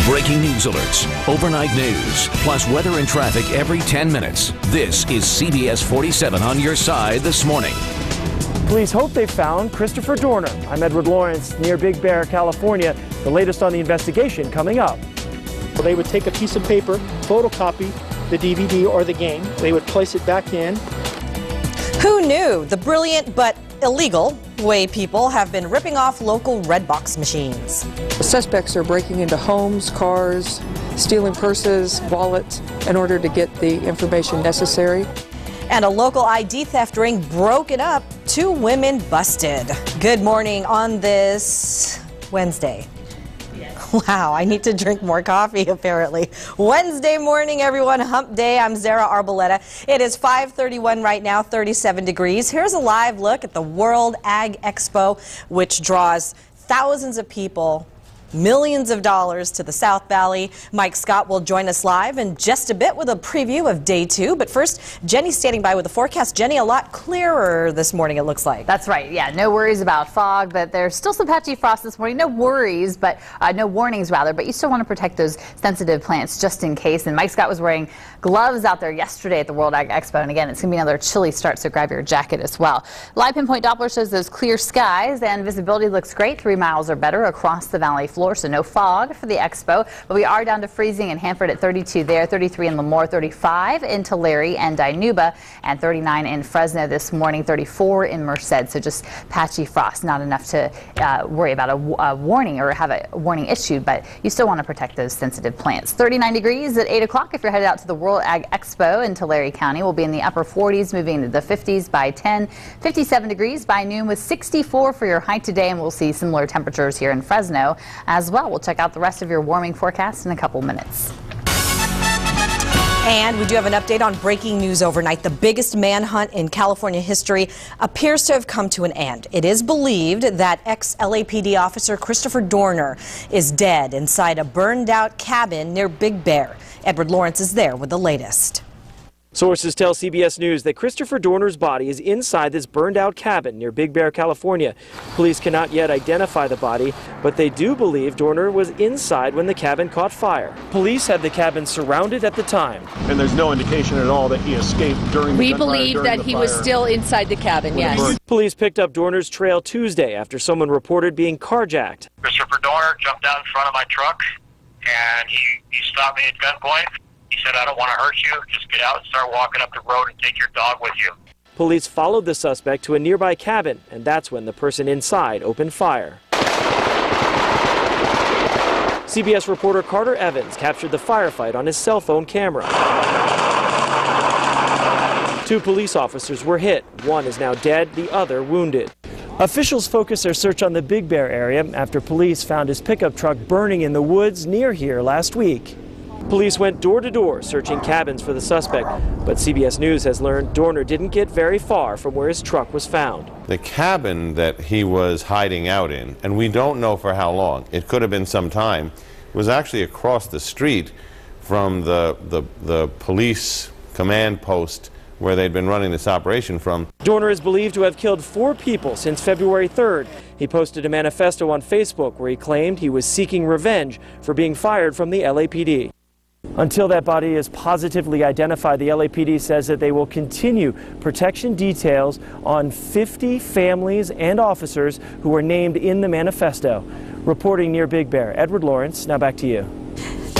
Breaking news alerts, overnight news, plus weather and traffic every 10 minutes. This is CBS 47 on your side this morning. Police hope they found Christopher Dorner. I'm Edward Lawrence near Big Bear, California. The latest on the investigation coming up. They would take a piece of paper, photocopy the DVD or the game. They would place it back in. Who knew the brilliant but illegal way people have been ripping off local red box machines? The suspects are breaking into homes, cars, stealing purses, wallets in order to get the information necessary. And a local ID theft ring broken up, 2 women busted. Good morning on this Wednesday. Wow, I need to drink more coffee, apparently. Wednesday morning, everyone, hump day. I'm Zara Arboleta. It is 5:31 right now, 37 degrees. Here's a live look at the World Ag Expo, which draws thousands of people, millions of dollars to the South Valley. Mike Scott will join us live in just a bit with a preview of day 2. But first, Jenny's standing by with the forecast. Jenny, a lot clearer this morning, it looks like. That's right. Yeah, no worries about fog, but there's still some patchy frost this morning. No worries, but no warnings rather. But you still want to protect those sensitive plants just in case. And Mike Scott was wearing gloves out there yesterday at the World Ag Expo. And again, it's going to be another chilly start, so grab your jacket as well. Live pinpoint Doppler shows those clear skies, and visibility looks great, 3 miles or better across the valley floor. So no fog for the expo, but we are down to freezing in Hanford at 32 there, 33 in Lemoore, 35 in Tulare and Dinuba, and 39 in Fresno this morning, 34 in Merced. So just patchy frost, not enough to worry about a warning or have a warning issued, but you still want to protect those sensitive plants. 39 degrees at 8 o'clock if you're headed out to the World Ag Expo in Tulare County. We'll be in the upper 40s, moving into the 50s by 10, 57 degrees by noon with 64 for your high today, and we'll see similar temperatures here in Fresno as well. We'll check out the rest of your warming forecast in a couple minutes. And we do have an update on breaking news overnight. The biggest manhunt in California history appears to have come to an end. It is believed that ex-LAPD officer Christopher Dorner is dead inside a burned-out cabin near Big Bear. Edward Lawrence is there with the latest. Sources tell CBS News that Christopher Dorner's body is inside this burned-out cabin near Big Bear, California. Police cannot yet identify the body, but they do believe Dorner was inside when the cabin caught fire. Police had the cabin surrounded at the time. And there's no indication at all that he escaped during the gunfire. We believe that he was still inside the cabin, yes. Police picked up Dorner's trail Tuesday after someone reported being carjacked. Christopher Dorner jumped out in front of my truck, and he stopped me at gunpoint. He said, "I don't want to hurt you. Just get out and start walking up the road and take your dog with you." Police followed the suspect to a nearby cabin, and that's when the person inside opened fire. CBS reporter Carter Evans captured the firefight on his cell phone camera. 2 police officers were hit. One is now dead, the other wounded. Officials focused their search on the Big Bear area after police found his pickup truck burning in the woods near here last week. Police went door to door searching cabins for the suspect, but CBS News has learned Dorner didn't get very far from where his truck was found. The cabin that he was hiding out in, and we don't know for how long, it could have been some time, was actually across the street from the police command post where they'd been running this operation from. Dorner is believed to have killed 4 people since February 3rd. He posted a manifesto on Facebook where he claimed he was seeking revenge for being fired from the LAPD. Until that body is positively identified, the LAPD says that they will continue protection details on 50 families and officers who were named in the manifesto. Reporting near Big Bear, Edward Lawrence, now back to you.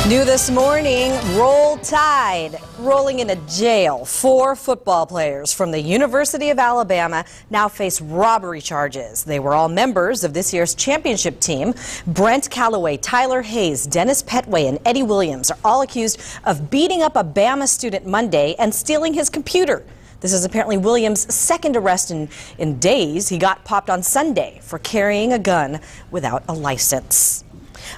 New this morning, Roll Tide. Rolling into jail. 4 football players from the University of Alabama now face robbery charges. They were all members of this year's championship team. Brent Calloway, Tyler Hayes, Dennis Petway, and Eddie Williams are all accused of beating up a Bama student Monday and stealing his computer. This is apparently Williams' second arrest in days. He got popped on Sunday for carrying a gun without a license.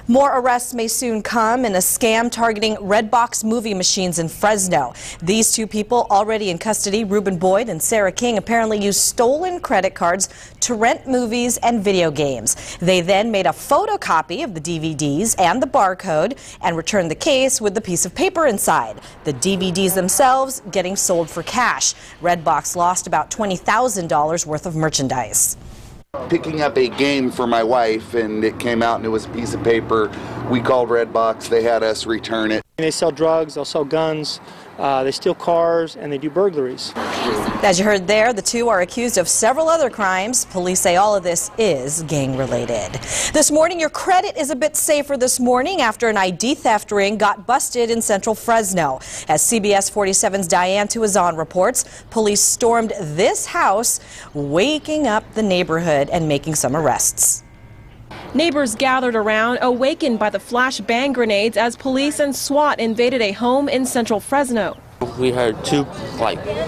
More arrests may soon come in a scam targeting red box movie machines in Fresno. These 2 people already in custody, Reuben Boyd and Sarah King, apparently used stolen credit cards to rent movies and video games. They then made a photocopy of the DVDs and the barcode and returned the case with the piece of paper inside. The DVDs themselves getting sold for cash. Redbox lost about $20,000 worth of merchandise. Picking up a game for my wife, and it came out and it was a piece of paper. We called Redbox. They had us return it. They sell drugs, they'll sell guns, they steal cars, and they do burglaries. As you heard there, the two are accused of several other crimes. Police say all of this is gang-related. This morning, your credit is a bit safer this morning after an ID theft ring got busted in central Fresno. As CBS 47's Diane Tuazon reports, police stormed this house, waking up the neighborhood and making some arrests. Neighbors gathered around, awakened by the flash bang grenades as police and SWAT invaded a home in central Fresno. We heard two,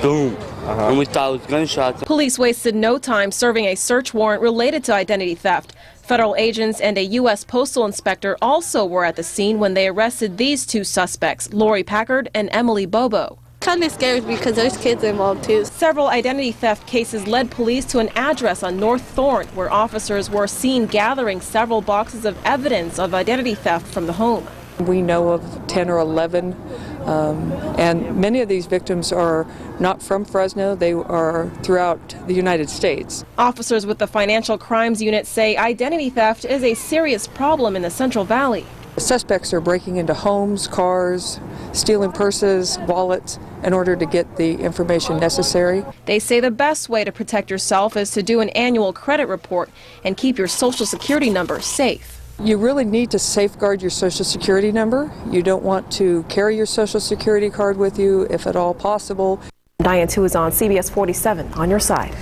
boom, and we thought it was gunshots. Police wasted no time serving a search warrant related to identity theft. Federal agents and a U.S. postal inspector also were at the scene when they arrested these two suspects, Lori Packard and Emily Bobo. Kind of scares me because there's kids involved too. Several identity theft cases led police to an address on North Thorne where officers were seen gathering several boxes of evidence of identity theft from the home. We know of 10 or 11, and many of these victims are not from Fresno. They are throughout the United States. Officers with the Financial Crimes Unit say identity theft is a serious problem in the Central Valley. The suspects are breaking into homes, cars, stealing purses, wallets, in order to get the information necessary. They say the best way to protect yourself is to do an annual credit report and keep your Social Security number safe. You really need to safeguard your Social Security number. You don't want to carry your Social Security card with you if at all possible. Diane Tuazon, CBS 47, on your side.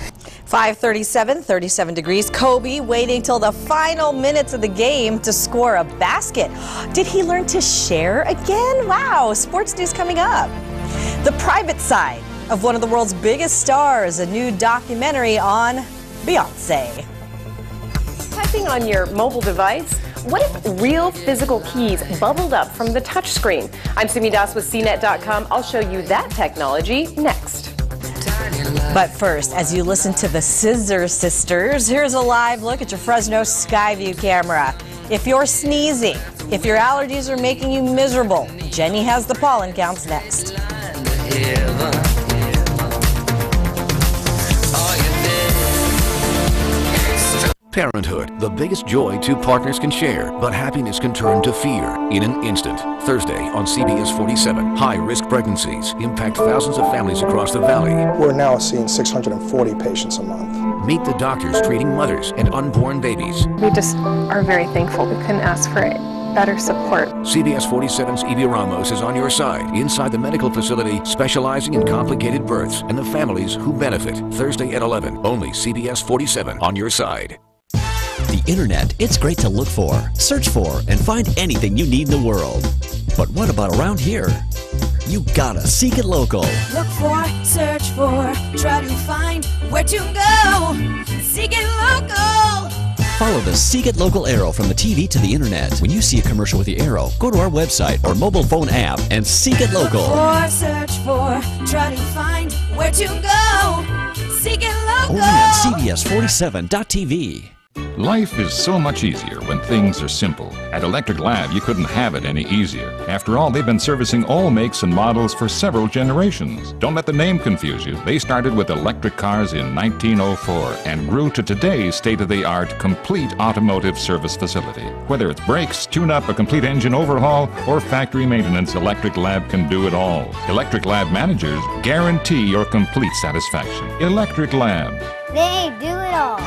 5:37, 37 degrees. Kobe waiting till the final minutes of the game to score a basket. Did he learn to share again? Wow, sports news coming up. The private side of one of the world's biggest stars, a new documentary on Beyonce. Typing on your mobile device? What if real physical keys bubbled up from the touchscreen? I'm Simi Das with CNET.com. I'll show you that technology next. But first, as you listen to the Scissor Sisters, here's a live look at your Fresno Skyview camera. If you're sneezing, if your allergies are making you miserable, Jenny has the pollen counts next. Parenthood, the biggest joy two partners can share, but happiness can turn to fear in an instant. Thursday on CBS 47, high-risk pregnancies impact thousands of families across the valley. We're now seeing 640 patients a month. Meet the doctors treating mothers and unborn babies. We just are very thankful. We couldn't ask for better support. CBS 47's Evie Ramos is on your side, inside the medical facility specializing in complicated births and the families who benefit. Thursday at 11, only CBS 47 on your side. The internet, it's great to look for, search for, and find anything you need in the world. But what about around here? You gotta seek it local. Look for, search for, try to find where to go. Seek it local. Follow the Seek It Local arrow from the TV to the internet. When you see a commercial with the arrow, go to our website or mobile phone app and seek it local. Look for, search for, try to find where to go. Seek it local. Only on CBS47.tv. Life is so much easier when things are simple. At Electric Lab, you couldn't have it any easier. After all, they've been servicing all makes and models for several generations. Don't let the name confuse you. They started with electric cars in 1904 and grew to today's state-of-the-art complete automotive service facility. Whether it's brakes, tune-up, a complete engine overhaul, or factory maintenance, Electric Lab can do it all. Electric Lab managers guarantee your complete satisfaction. Electric Lab. They do it all.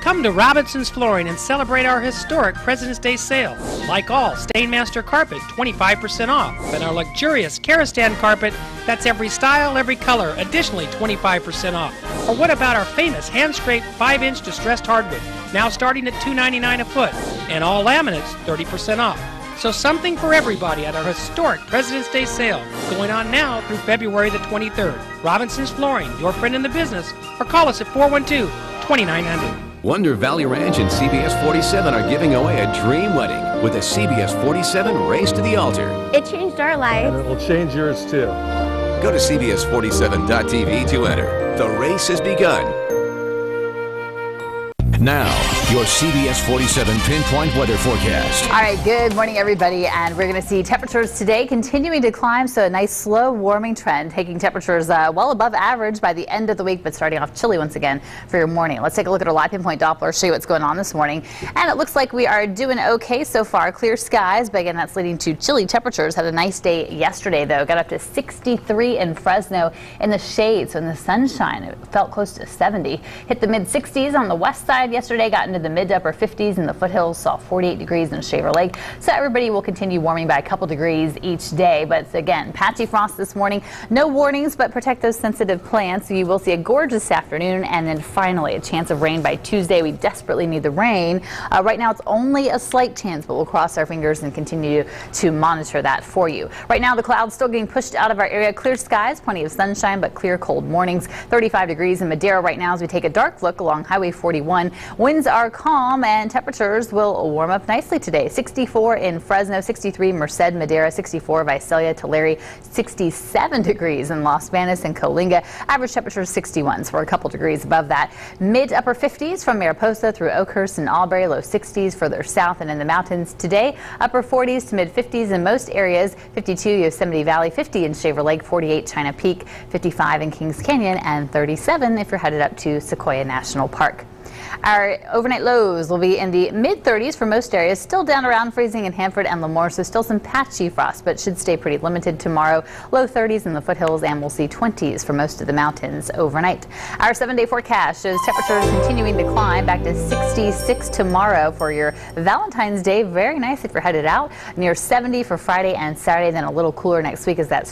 Come to Robinson's Flooring and celebrate our historic President's Day sale. Like all, Stainmaster carpet, 25% off. And our luxurious Karastan carpet, that's every style, every color, additionally 25% off. Or what about our famous hand-scraped 5-inch distressed hardwood, now starting at $2.99 a foot. And all laminates, 30% off. So something for everybody at our historic President's Day sale, going on now through February the 23rd. Robinson's Flooring, your friend in the business, or call us at 412-2900. Wonder Valley Ranch and CBS 47 are giving away a dream wedding with a CBS 47 Race to the Altar. It changed our life. And it will change yours too. Go to CBS47.tv to enter. The race has begun. Now, your CBS 47 pinpoint weather forecast. All right, good morning, everybody. And we're going to see temperatures today continuing to climb. So a nice slow warming trend, taking temperatures well above average by the end of the week, but starting off chilly once again for your morning. Let's take a look at our live pinpoint Doppler, show you what's going on this morning. And it looks like we are doing okay so far. Clear skies, but again, that's leading to chilly temperatures. Had a nice day yesterday, though. Got up to 63 in Fresno in the shade. So in the sunshine, it felt close to 70. Hit the mid 60s on the west side yesterday, got into the mid to upper 50s in the foothills, saw 48 degrees in Shaver Lake. So everybody will continue warming by a couple degrees each day. But again, patchy frost this morning. No warnings, but protect those sensitive plants. You will see a gorgeous afternoon, and then finally a chance of rain by Tuesday. We desperately need the rain. Right now it's only a slight chance, but we'll cross our fingers and continue to monitor that for you. Right now the clouds still getting pushed out of our area. Clear skies, plenty of sunshine, but clear cold mornings. 35 degrees in Madera right now as we take a dark look along Highway 41. Winds are calm and temperatures will warm up nicely today. 64 in Fresno, 63 Merced, Madera, 64 Visalia, Tulare, 67 degrees in Los Banos and Coalinga. Average temperature is 61, so we're a couple degrees above that. Mid upper 50s from Mariposa through Oakhurst and Albury, low 60s further south and in the mountains today. Upper 40s to mid 50s in most areas. 52 Yosemite Valley, 50 in Shaver Lake, 48 China Peak, 55 in Kings Canyon, and 37 if you're headed up to Sequoia National Park. Our overnight lows will be in the mid-30s for most areas, still down around freezing in Hanford and Lemoore, so still some patchy frost, but should stay pretty limited tomorrow. Low 30s in the foothills, and we'll see 20s for most of the mountains overnight. Our 7-day forecast shows temperatures continuing to climb back to 66 tomorrow for your Valentine's Day. Very nice if you're headed out. Near 70 for Friday and Saturday, then a little cooler next week as that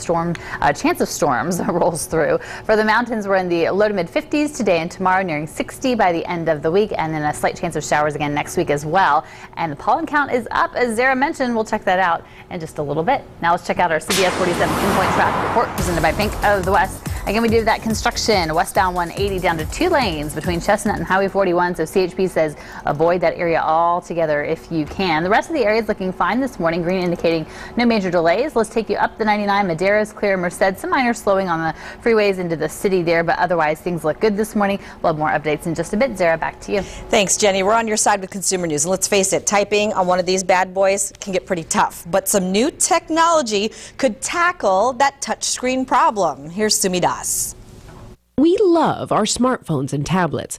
chance of storms rolls through. For the mountains, we're in the low to mid-50s today and tomorrow, nearing 60 by the end of the week, and then a slight chance of showers again next week as well. And the pollen count is up, as Zara mentioned. We'll check that out in just a little bit. Now let's check out our CBS 47 pinpoint traffic report presented by Pink of the West. Again, we do that construction westbound 180 down to 2 lanes between Chestnut and Highway 41. So CHP says avoid that area altogether if you can. The rest of the area is looking fine this morning. Green indicating no major delays. Let's take you up the 99. Madera is clear. Merced, some minor slowing on the freeways into the city there, but otherwise things look good this morning. We'll have more updates in just a bit. Zara, back to you. Thanks, Jenny. We're on your side with consumer news. And let's face it, typing on one of these bad boys can get pretty tough. But some new technology could tackle that touchscreen problem. Here's Sumi Das. We love our smartphones and tablets,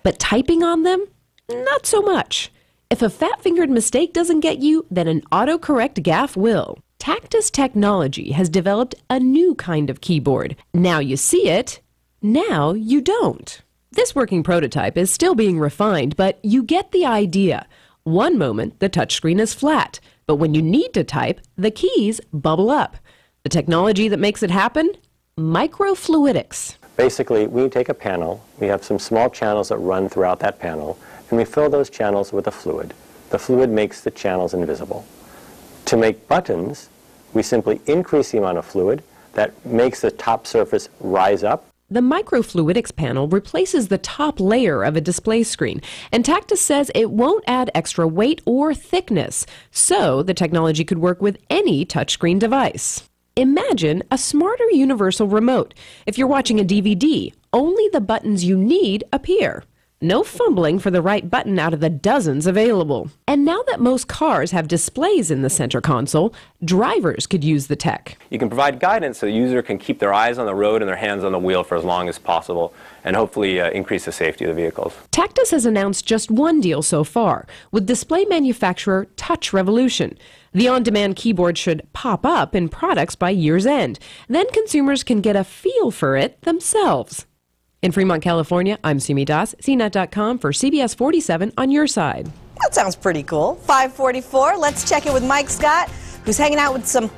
but typing on them, not so much. If a fat-fingered mistake doesn't get you, then an autocorrect gaffe will. Tactus Technology has developed a new kind of keyboard. Now you see it, now you don't. This working prototype is still being refined, but you get the idea. One moment, the touchscreen is flat, but when you need to type, the keys bubble up. The technology that makes it happen? Microfluidics. Basically, we take a panel, we have some small channels that run throughout that panel, and we fill those channels with a fluid. The fluid makes the channels invisible. To make buttons, we simply increase the amount of fluid that makes the top surface rise up. The microfluidics panel replaces the top layer of a display screen, and Tactus says it won't add extra weight or thickness, so the technology could work with any touchscreen device. Imagine a smarter universal remote. If you're watching a DVD, only the buttons you need appear. No fumbling for the right button out of the dozens available. And now that most cars have displays in the center console, drivers could use the tech. You can provide guidance so the user can keep their eyes on the road and their hands on the wheel for as long as possible, and hopefully increase the safety of the vehicles. Tactus has announced just one deal so far, with display manufacturer Touch Revolution. The on-demand keyboard should pop up in products by year's end. Then consumers can get a feel for it themselves. In Fremont, California, I'm Sumi Das, CNET.com for CBS 47 on your side. That sounds pretty cool. 5:44. Let's check in with Mike Scott, who's hanging out with some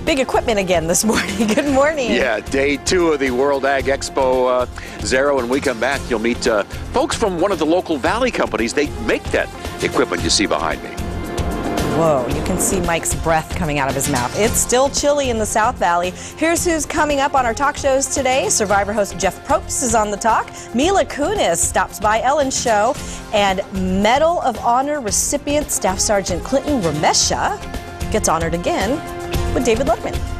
big equipment again this morning. Good morning. Yeah, day 2 of the World Ag Expo. Zara, when we come back, you'll meet folks from one of the local Valley companies. They make that equipment you see behind me. Whoa, you can see Mike's breath coming out of his mouth. It's still chilly in the South Valley. Here's who's coming up on our talk shows today. Survivor host Jeff Probst is on the talk. Mila Kunis stops by Ellen's show. And Medal of Honor recipient Staff Sergeant Clinton Ramesha gets honored again with David Letterman.